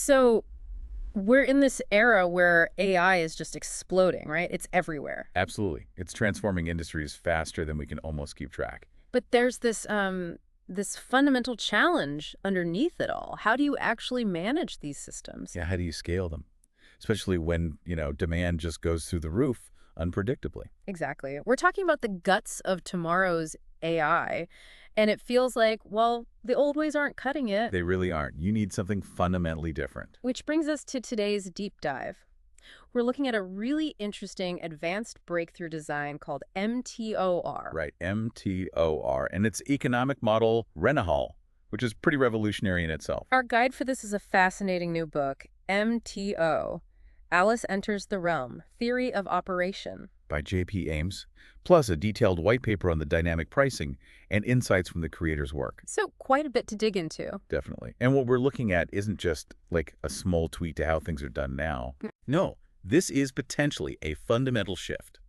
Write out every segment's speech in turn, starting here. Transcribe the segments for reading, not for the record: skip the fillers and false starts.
So we're in this era where AI is just exploding, right? It's everywhere. Absolutely. It's transforming industries faster than we can almost keep track. But there's this fundamental challenge underneath it all. How do you actually manage these systems? Yeah, how do you scale them? Especially when, demand just goes through the roof unpredictably. Exactly. We're talking about the guts of tomorrow's AI, and it feels like, well, the old ways aren't cutting it. They really aren't. You need something fundamentally different. Which brings us to today's deep dive. We're looking at a really interesting advanced breakthrough design called MTOR. Right, MTOR. And its economic model, RENTAHal, which is pretty revolutionary in itself. Our guide for this is a fascinating new book, MTO, Alice Enters the Realm, Theory of Operation. By J.P. Ames, plus a detailed white paper on the dynamic pricing and insights from the creator's work. So quite a bit to dig into. Definitely. And what we're looking at isn't just like a small tweak to how things are done now. No, this is potentially a fundamental shift.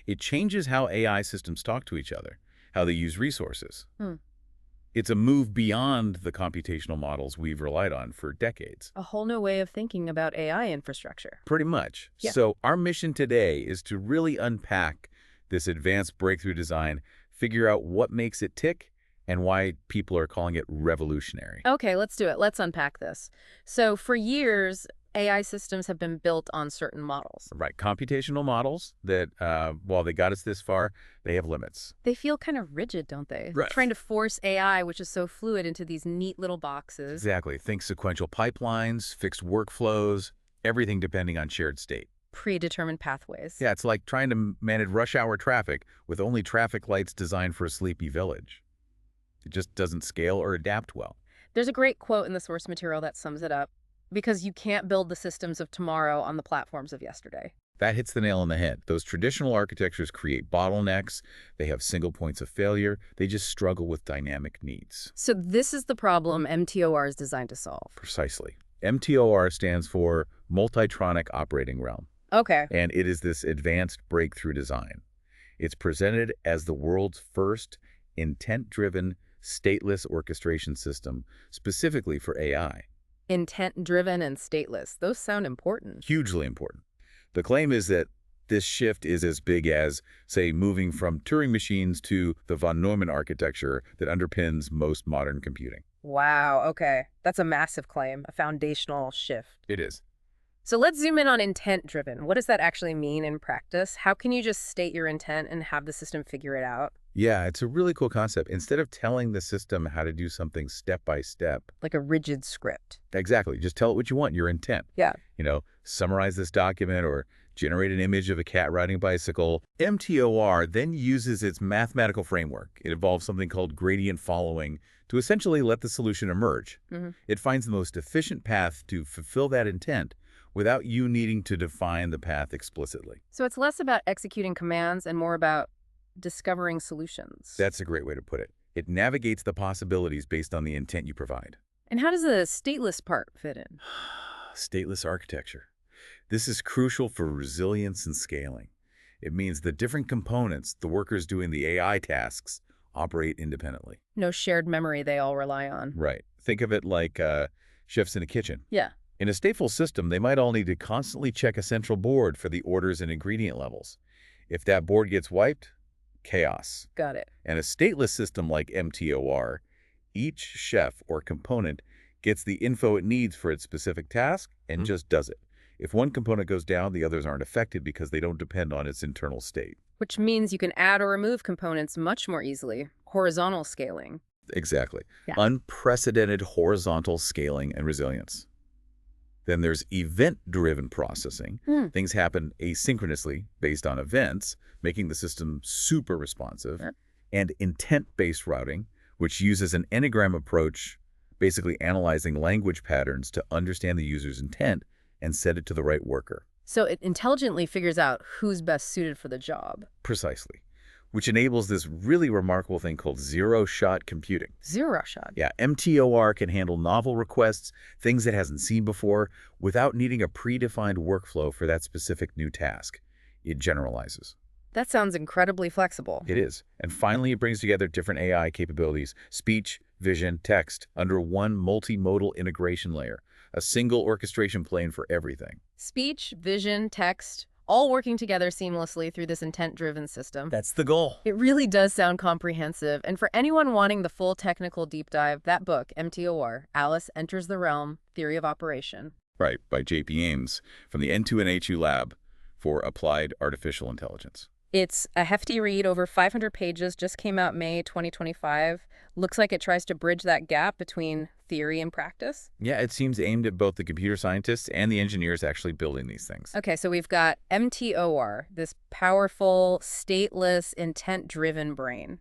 It changes how AI systems talk to each other, how they use resources. It's a move beyond the computational models we've relied on for decades. A whole new way of thinking about AI infrastructure. Pretty much. Yeah. So our mission today is to really unpack this advanced breakthrough design, figure out what makes it tick, and why people are calling it revolutionary. Okay, let's do it. Let's unpack this. So for years, AI systems have been built on certain models. Right. Computational models that, while they got us this far, they have limits. They feel kind of rigid, don't they? Right. Trying to force AI, which is so fluid, into these neat little boxes. Exactly. Think sequential pipelines, fixed workflows, everything depending on shared state. Predetermined pathways. Yeah, it's like trying to manage rush hour traffic with only traffic lights designed for a sleepy village. It just doesn't scale or adapt well. There's a great quote in the source material that sums it up. Because you can't build the systems of tomorrow on the platforms of yesterday. That hits the nail on the head. Those traditional architectures create bottlenecks. They have single points of failure. They just struggle with dynamic needs. So this is the problem MTOR is designed to solve. Precisely. MTOR stands for Multitronic Operating Realm. Okay. And it is this advanced breakthrough design. It's presented as the world's first intent-driven, stateless orchestration system specifically for AI. Intent-driven and stateless. Those sound important. Hugely important. The claim is that this shift is as big as, say, moving from Turing machines to the von Neumann architecture that underpins most modern computing. Wow, okay. That's a massive claim, a foundational shift. It is. So let's zoom in on intent-driven. What does that actually mean in practice? How can you just state your intent and have the system figure it out? Yeah, it's a really cool concept. Instead of telling the system how to do something step by step. Like a rigid script. Exactly. Just tell it what you want, your intent. Yeah. Summarize this document or generate an image of a cat riding a bicycle. MTOR then uses its mathematical framework. It involves something called gradient following to essentially let the solution emerge. It finds the most efficient path to fulfill that intent without you needing to define the path explicitly. So it's less about executing commands and more about discovering solutions. That's a great way to put it. It navigates the possibilities based on the intent you provide. And how does the stateless part fit in? Stateless architecture. This is crucial for resilience and scaling. It means the different components, the workers doing the AI tasks, operate independently. No shared memory they all rely on. Right. Think of it like chefs in a kitchen. Yeah. In a stateful system, they might all need to constantly check a central board for the orders and ingredient levels. If that board gets wiped, chaos. Got it. And a stateless system like MTOR, each chef or component gets the info it needs for its specific task and just does it. If one component goes down, the others aren't affected because they don't depend on its internal state. Which means you can add or remove components much more easily. Horizontal scaling. Exactly. Yeah. Unprecedented horizontal scaling and resilience. Then there's event-driven processing. Things happen asynchronously based on events, making the system super responsive. And intent-based routing, which uses an enneagram approach, basically analyzing language patterns to understand the user's intent and set it to the right worker. So it intelligently figures out who's best suited for the job. Precisely. Which enables this really remarkable thing called zero-shot computing. Zero-shot. Yeah, MTOR can handle novel requests, things it hasn't seen before, without needing a predefined workflow for that specific new task. It generalizes. That sounds incredibly flexible. It is. And finally, it brings together different AI capabilities, speech, vision, text, under one multimodal integration layer. a single orchestration plane for everything. Speech, vision, text, all working together seamlessly through this intent-driven system. That's the goal. It really does sound comprehensive, and for anyone wanting the full technical deep dive, that book, MTOR, Alice Enters the Realm, Theory of Operation. Right, by J.P. Ames from the N2NHU Lab for Applied Artificial Intelligence. It's a hefty read, over 500 pages, just came out May 2025. Looks like it tries to bridge that gap between theory and practice. Yeah, it seems aimed at both the computer scientists and the engineers actually building these things. Okay, so we've got MTOR, this powerful, stateless, intent-driven brain.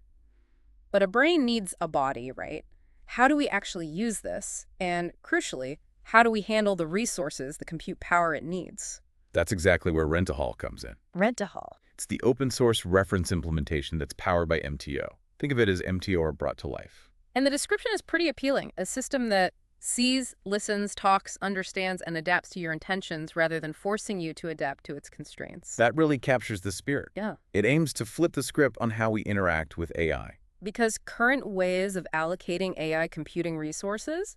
But a brain needs a body, right? How do we actually use this? And crucially, how do we handle the resources, the compute power it needs? That's exactly where RENTAHal comes in. RENTAHal. It's the open source reference implementation that's powered by MTO. Think of it as MTOR brought to life. And the description is pretty appealing, a system that sees, listens, talks, understands, and adapts to your intentions rather than forcing you to adapt to its constraints. That really captures the spirit. Yeah. It aims to flip the script on how we interact with AI. Because current ways of allocating AI computing resources,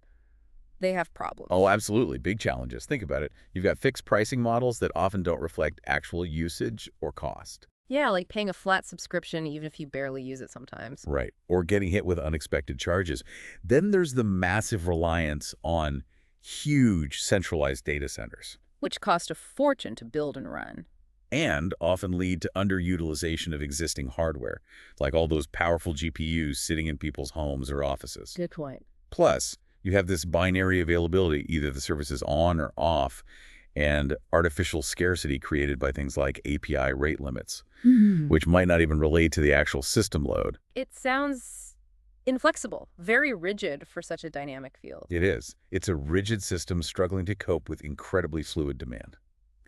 they have problems. Oh, absolutely. Big challenges. Think about it. You've got fixed pricing models that often don't reflect actual usage or cost. Yeah, like paying a flat subscription even if you barely use it sometimes. Right. Or getting hit with unexpected charges. Then there's the massive reliance on huge centralized data centers. Which cost a fortune to build and run. And often lead to underutilization of existing hardware, like all those powerful GPUs sitting in people's homes or offices. Good point. Plus, you have this binary availability, either the service is on or off, and artificial scarcity created by things like API rate limits, which might not even relate to the actual system load. It sounds inflexible, very rigid for such a dynamic field. It is. It's a rigid system struggling to cope with incredibly fluid demand.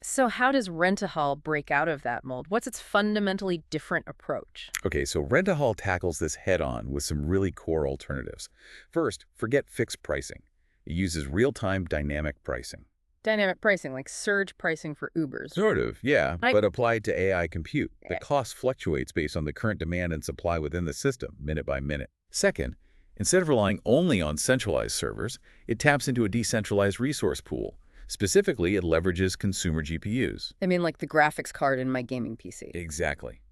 So how does RENTAHal break out of that mold? What's its fundamentally different approach? Okay, so RENTAHal tackles this head-on with some really core alternatives. First, forget fixed pricing. It uses real-time dynamic pricing. Dynamic pricing, like surge pricing for Ubers. Sort of, yeah, but applied to AI compute. The cost fluctuates based on the current demand and supply within the system, minute by minute. Second, instead of relying only on centralized servers, it taps into a decentralized resource pool. Specifically, it leverages consumer GPUs. I mean, like the graphics card in my gaming PC. Exactly.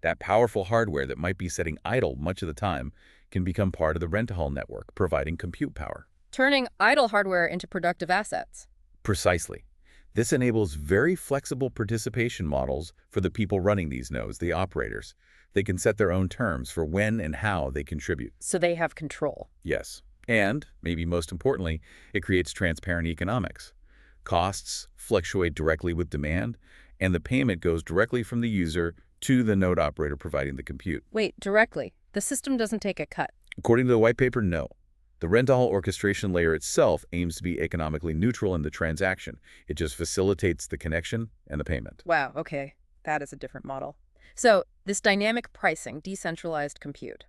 That powerful hardware that might be sitting idle much of the time can become part of the RENTAHal network, providing compute power. Turning idle hardware into productive assets. Precisely. This enables very flexible participation models for the people running these nodes, the operators. They can set their own terms for when and how they contribute. So they have control. Yes. And, maybe most importantly, it creates transparent economics. Costs fluctuate directly with demand, and the payment goes directly from the user to the node operator providing the compute. Wait, directly? The system doesn't take a cut? According to the white paper, no. The RENTAHal orchestration layer itself aims to be economically neutral in the transaction. It just facilitates the connection and the payment. Wow, okay. That is a different model. So, this dynamic pricing, decentralized compute.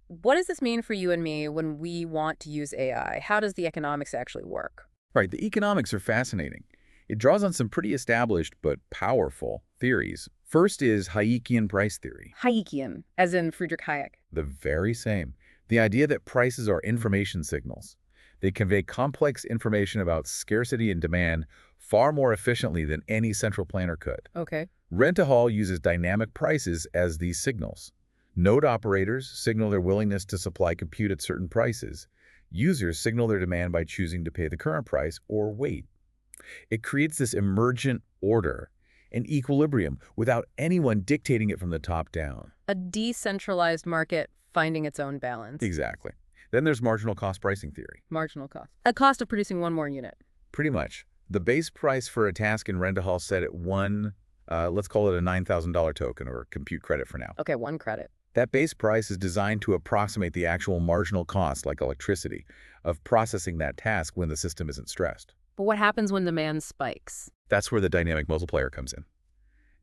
What does this mean for you and me when we want to use AI? How does the economics actually work? Right, the economics are fascinating. It draws on some pretty established but powerful theories. First is Hayekian price theory. Hayekian, as in Friedrich Hayek. The very same. The idea that prices are information signals. They convey complex information about scarcity and demand far more efficiently than any central planner could. Okay. RENTAHal uses dynamic prices as these signals. Node operators signal their willingness to supply compute at certain prices. Users signal their demand by choosing to pay the current price or wait. It creates this emergent order, an equilibrium, without anyone dictating it from the top down. A decentralized market finding its own balance. Exactly. Then there's marginal cost pricing theory. Marginal cost. A cost of producing one more unit. Pretty much. The base price for a task in RENTAHal set at let's call it a $9,000 token or compute credit for now. Okay, 1 credit. That base price is designed to approximate the actual marginal cost, like electricity, of processing that task when the system isn't stressed. But what happens when demand spikes? That's where the dynamic multiplier comes in.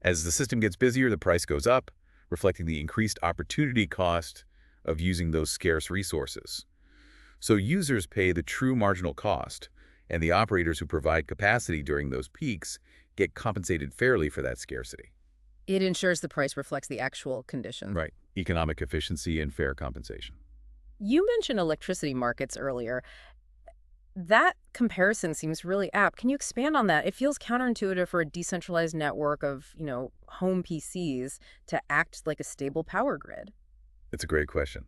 As the system gets busier, the price goes up, reflecting the increased opportunity cost of using those scarce resources. So users pay the true marginal cost, and the operators who provide capacity during those peaks get compensated fairly for that scarcity. It ensures the price reflects the actual conditions. Right. Economic efficiency and fair compensation. You mentioned electricity markets earlier. That comparison seems really apt. Can you expand on that? It feels counterintuitive for a decentralized network of, home PCs to act like a stable power grid. It's a great question.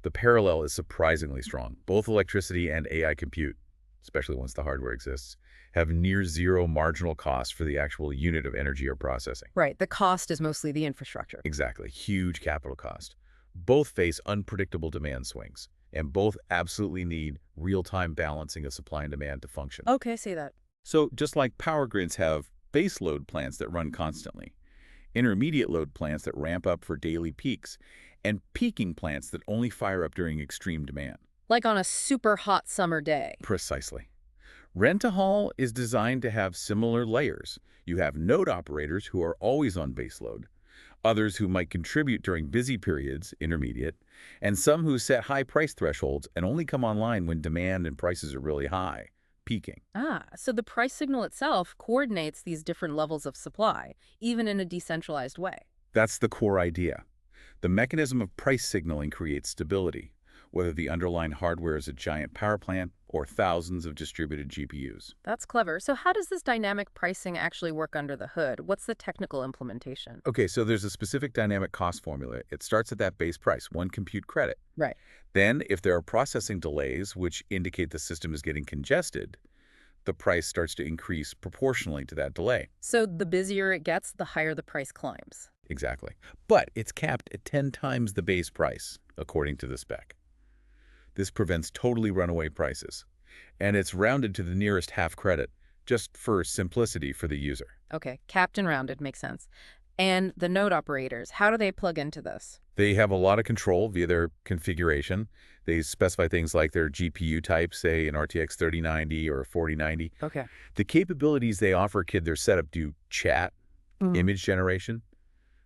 The parallel is surprisingly strong. Both electricity and AI compute, especially once the hardware exists, have near zero marginal cost for the actual unit of energy or processing. Right. The cost is mostly the infrastructure. Exactly. Huge capital cost. Both face unpredictable demand swings, and both absolutely need real-time balancing of supply and demand to function. Okay, say that. So just like power grids have base load plants that run constantly, intermediate load plants that ramp up for daily peaks, and peaking plants that only fire up during extreme demand. Like on a super hot summer day. Precisely. Rent-a-hall is designed to have similar layers. You have node operators who are always on baseload, others who might contribute during busy periods, intermediate, and some who set high price thresholds and only come online when demand and prices are really high, peaking. Ah, so the price signal itself coordinates these different levels of supply, even in a decentralized way. That's the core idea. The mechanism of price signaling creates stability, whether the underlying hardware is a giant power plant or thousands of distributed GPUs. That's clever. So how does this dynamic pricing actually work under the hood? What's the technical implementation? Okay, so there's a specific dynamic cost formula. It starts at that base price, one compute credit. Right. Then, if there are processing delays, which indicate the system is getting congested, the price starts to increase proportionally to that delay. So the busier it gets, the higher the price climbs. Exactly. But it's capped at 10 times the base price, according to the spec. This prevents totally runaway prices. And it's rounded to the nearest half credit, just for simplicity for the user. Okay, capped and rounded makes sense. And the node operators, how do they plug into this? They have a lot of control via their configuration. They specify things like their GPU type, say an RTX 3090 or a 4090. Okay. The capabilities they offer kid their setup do chat, image generation,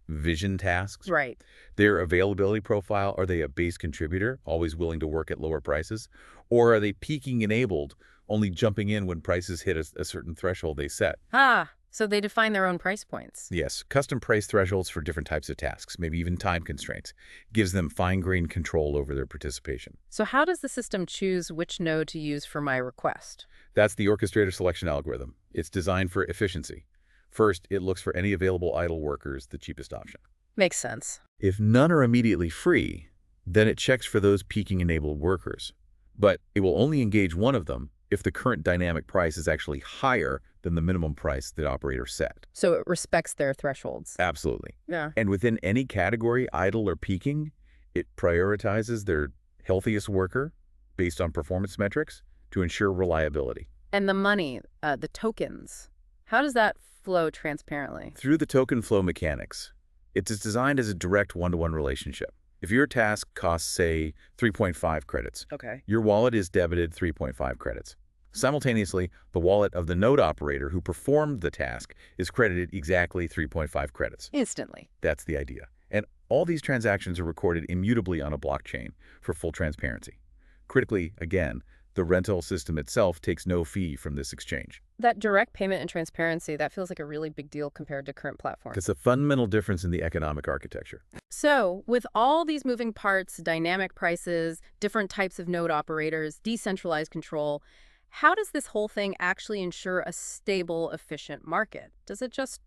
vision tasks. Right. Their availability profile, are they a base contributor, always willing to work at lower prices? Or are they peaking enabled, only jumping in when prices hit a certain threshold they set? Ah, so they define their own price points. Yes, custom price thresholds for different types of tasks, maybe even time constraints, gives them fine-grained control over their participation. So how does the system choose which node to use for my request? That's the orchestrator selection algorithm. It's designed for efficiency. First, it looks for any available idle workers, the cheapest option. Makes sense. If none are immediately free, then it checks for those peaking-enabled workers. But it will only engage one of them if the current dynamic price is actually higher than the minimum price the operator set. So it respects their thresholds. Absolutely. Yeah. And within any category, idle or peaking, it prioritizes their healthiest worker based on performance metrics to ensure reliability. And the money, the tokens, how does that flow transparently? Through the token flow mechanics, it is designed as a direct one-to-one relationship. If your task costs, say, 3.5 credits, Okay. your wallet is debited 3.5 credits. Simultaneously, the wallet of the node operator who performed the task is credited exactly 3.5 credits. Instantly. That's the idea. And all these transactions are recorded immutably on a blockchain for full transparency. Critically, again, the rental system itself takes no fee from this exchange. That direct payment and transparency, that feels like a really big deal compared to current platforms. It's a fundamental difference in the economic architecture. So with all these moving parts, dynamic prices, different types of node operators, decentralized control, how does this whole thing actually ensure a stable, efficient market? Does it just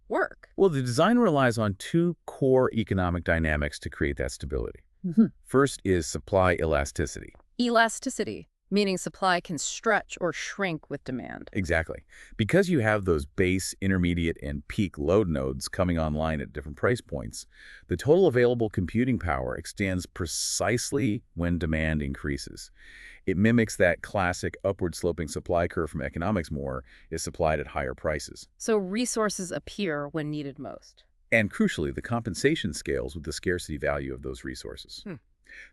work? Well, the design relies on two core economic dynamics to create that stability. First is supply elasticity. Elasticity, meaning supply can stretch or shrink with demand. Exactly. Because you have those base, intermediate, and peak load nodes coming online at different price points, the total available computing power extends precisely when demand increases. It mimics that classic upward-sloping supply curve from economics more, is supplied at higher prices. So resources appear when needed most. And crucially, the compensation scales with the scarcity value of those resources.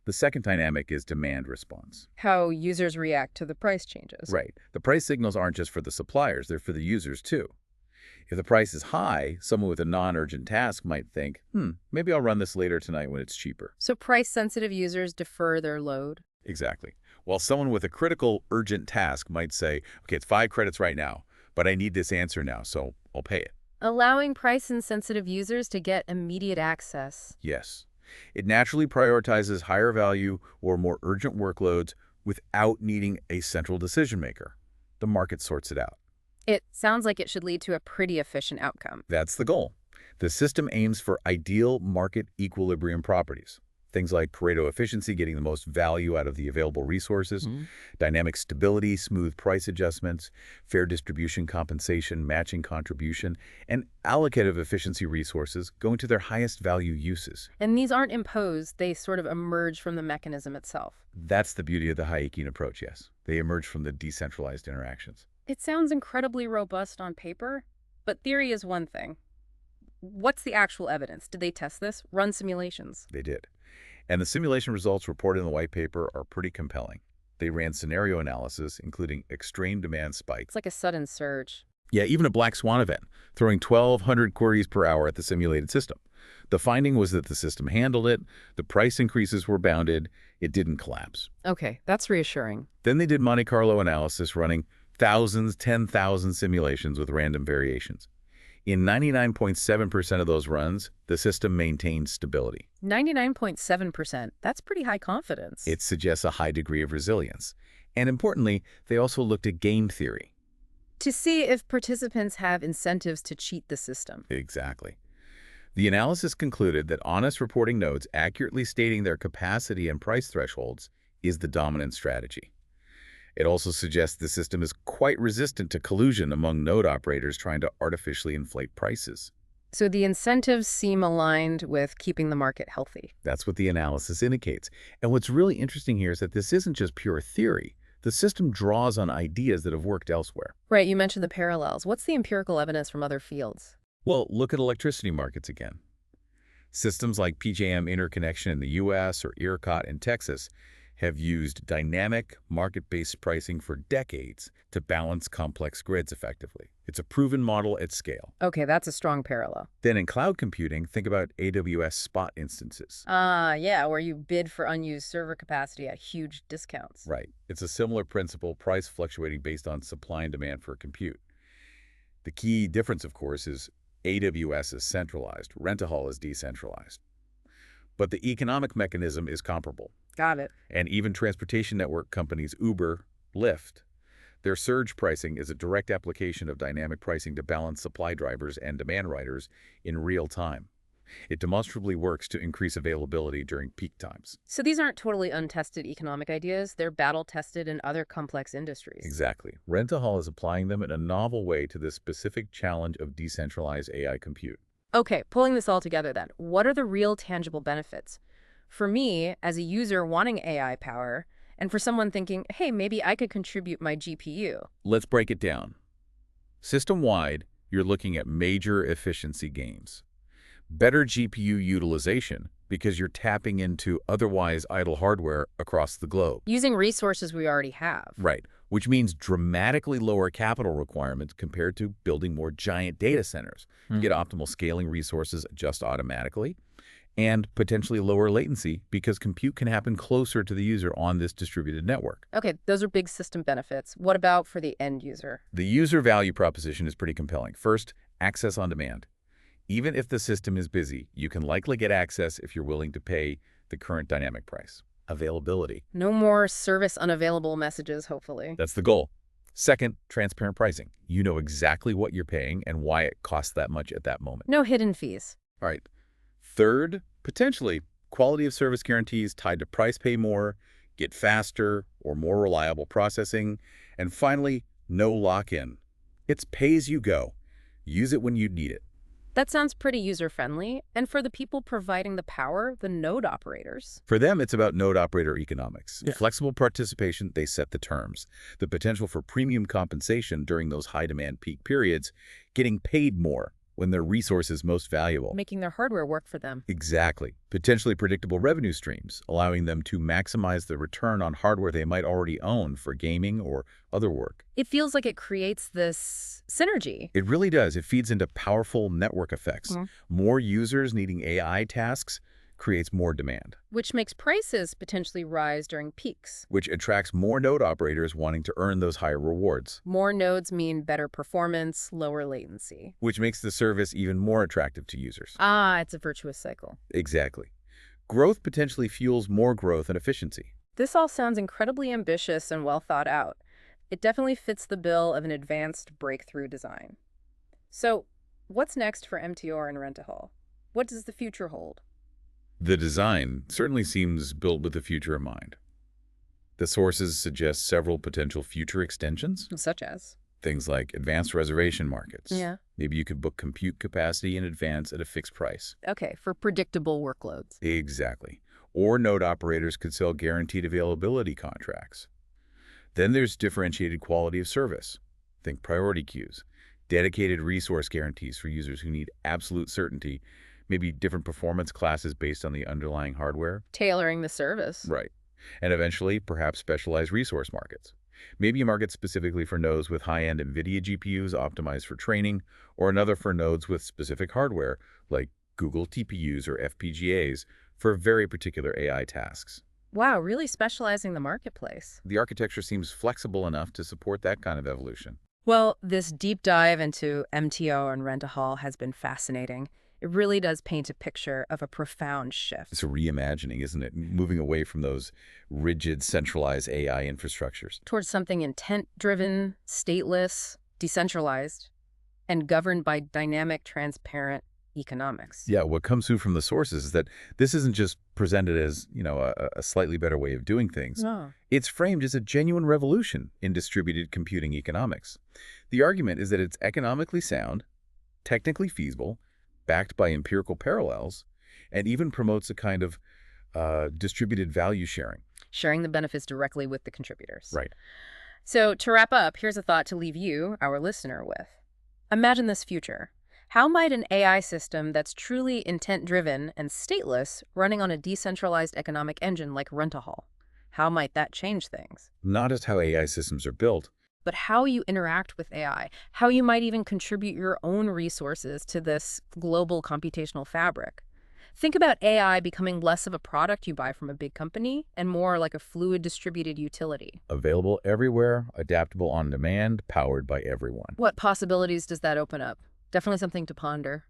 The second dynamic is demand response. How users react to the price changes. Right. The price signals aren't just for the suppliers, they're for the users too. If the price is high, someone with a non-urgent task might think, maybe I'll run this later tonight when it's cheaper. So price-sensitive users defer their load. Exactly. While someone with a critical, urgent task might say, okay, it's 5 credits right now, but I need this answer now, so I'll pay it. Allowing price-insensitive users to get immediate access. Yes. It naturally prioritizes higher value or more urgent workloads without needing a central decision maker. The market sorts it out. It sounds like it should lead to a pretty efficient outcome. That's the goal. The system aims for ideal market equilibrium properties. Things like Pareto efficiency, getting the most value out of the available resources, dynamic stability, smooth price adjustments, fair distribution compensation, matching contribution, and allocative efficiency resources going to their highest value uses. And these aren't imposed, they sort of emerge from the mechanism itself. That's the beauty of the Hayekian approach, yes. They emerge from the decentralized interactions. It sounds incredibly robust on paper, but theory is one thing. What's the actual evidence? Did they test this? Run simulations? They did. And the simulation results reported in the white paper are pretty compelling. They ran scenario analysis, including extreme demand spikes. It's like a sudden surge. Yeah, even a black swan event, throwing 1,200 queries per hour at the simulated system. The finding was that the system handled it, the price increases were bounded, it didn't collapse. Okay, that's reassuring. Then they did Monte Carlo analysis, running thousands, 10,000 simulations with random variations. In 99.7% of those runs, the system maintained stability. 99.7%, that's pretty high confidence. It suggests a high degree of resilience. And importantly, they also looked at game theory. To see if participants have incentives to cheat the system. Exactly. The analysis concluded that honest reporting nodes accurately stating their capacity and price thresholds is the dominant strategy. It also suggests the system is quite resistant to collusion among node operators trying to artificially inflate prices. So the incentives seem aligned with keeping the market healthy. That's what the analysis indicates. And what's really interesting here is that this isn't just pure theory. The system draws on ideas that have worked elsewhere. Right, you mentioned the parallels. What's the empirical evidence from other fields? Well, look at electricity markets again. Systems like PJM interconnection in the US or ERCOT in Texas have used dynamic, market-based pricing for decades to balance complex grids effectively. It's a proven model at scale. Okay, that's a strong parallel. Then in cloud computing, think about AWS spot instances. Yeah, where you bid for unused server capacity at huge discounts. Right. It's a similar principle, price fluctuating based on supply and demand for compute. The key difference, of course, is AWS is centralized, RENTAHal is decentralized. But the economic mechanism is comparable. Got it. And even transportation network companies Uber, Lyft, their surge pricing is a direct application of dynamic pricing to balance supply drivers and demand riders in real time. It demonstrably works to increase availability during peak times. So these aren't totally untested economic ideas. They're battle-tested in other complex industries. Exactly. RENTAHal is applying them in a novel way to this specific challenge of decentralized AI compute. Okay, pulling this all together then, what are the real tangible benefits? For me, as a user wanting AI power, and for someone thinking, hey, maybe I could contribute my GPU. Let's break it down. System-wide, you're looking at major efficiency gains. Better GPU utilization because you're tapping into otherwise idle hardware across the globe. Using resources we already have. Right, which means dramatically lower capital requirements compared to building more giant data centers. You get optimal scaling, resources adjust automatically, and potentially lower latency because compute can happen closer to the user on this distributed network. Okay, those are big system benefits. What about for the end user? The user value proposition is pretty compelling. First, access on demand. Even if the system is busy, you can likely get access if you're willing to pay the current dynamic price. Availability. No more service unavailable messages, hopefully. That's the goal. Second, transparent pricing. You know exactly what you're paying and why it costs that much at that moment. No hidden fees. All right. Third, potentially, quality of service guarantees tied to price pay more, get faster or more reliable processing. And finally, no lock-in. It's pay as you go. Use it when you need it. That sounds pretty user-friendly. And for the people providing the power, the node operators? For them, it's about node operator economics. Flexible participation, they set the terms. The potential for premium compensation during those high-demand peak periods, getting paid more when their resource is most valuable. Making their hardware work for them. Exactly. Potentially predictable revenue streams, allowing them to maximize the return on hardware they might already own for gaming or other work. It feels like it creates this synergy. It really does. It feeds into powerful network effects. More users needing AI tasks creates more demand. Which makes prices potentially rise during peaks. Which attracts more node operators wanting to earn those higher rewards. More nodes mean better performance, lower latency. Which makes the service even more attractive to users. Ah, it's a virtuous cycle. Exactly. Growth potentially fuels more growth and efficiency. This all sounds incredibly ambitious and well thought out. It definitely fits the bill of an advanced breakthrough design. So, what's next for MTOR and RENTAHAL? What does the future hold? The design certainly seems built with the future in mind. The sources suggest several potential future extensions. Such as? Things like advanced reservation markets. Yeah. Maybe you could book compute capacity in advance at a fixed price. Okay, for predictable workloads. Exactly. Or node operators could sell guaranteed availability contracts. Then there's differentiated quality of service. Think priority queues, dedicated resource guarantees for users who need absolute certainty, maybe different performance classes based on the underlying hardware. Tailoring the service. Right. And eventually, perhaps specialized resource markets. Maybe a market specifically for nodes with high-end NVIDIA GPUs optimized for training, or another for nodes with specific hardware, like Google TPUs or FPGAs, for very particular AI tasks. Wow, really specializing the marketplace. The architecture seems flexible enough to support that kind of evolution. Well, this deep dive into MTO and RENTAHAL has been fascinating. It really does paint a picture of a profound shift. It's a reimagining, isn't it? Moving away from those rigid, centralized AI infrastructures. Towards something intent-driven, stateless, decentralized, and governed by dynamic, transparent economics. Yeah, what comes through from the sources is that this isn't just presented as, a slightly better way of doing things. No. It's framed as a genuine revolution in distributed computing economics. The argument is that it's economically sound, technically feasible, backed by empirical parallels, and even promotes a kind of distributed value sharing. Sharing the benefits directly with the contributors. Right. So to wrap up, here's a thought to leave you, our listener, with. Imagine this future. How might an AI system that's truly intent-driven and stateless running on a decentralized economic engine like RENTAHAL, how might that change things? Not just how AI systems are built, But how you interact with AI, how you might even contribute your own resources to this global computational fabric. Think about AI becoming less of a product you buy from a big company and more like a fluid distributed utility. available everywhere, adaptable on demand, powered by everyone. What possibilities does that open up? Definitely something to ponder.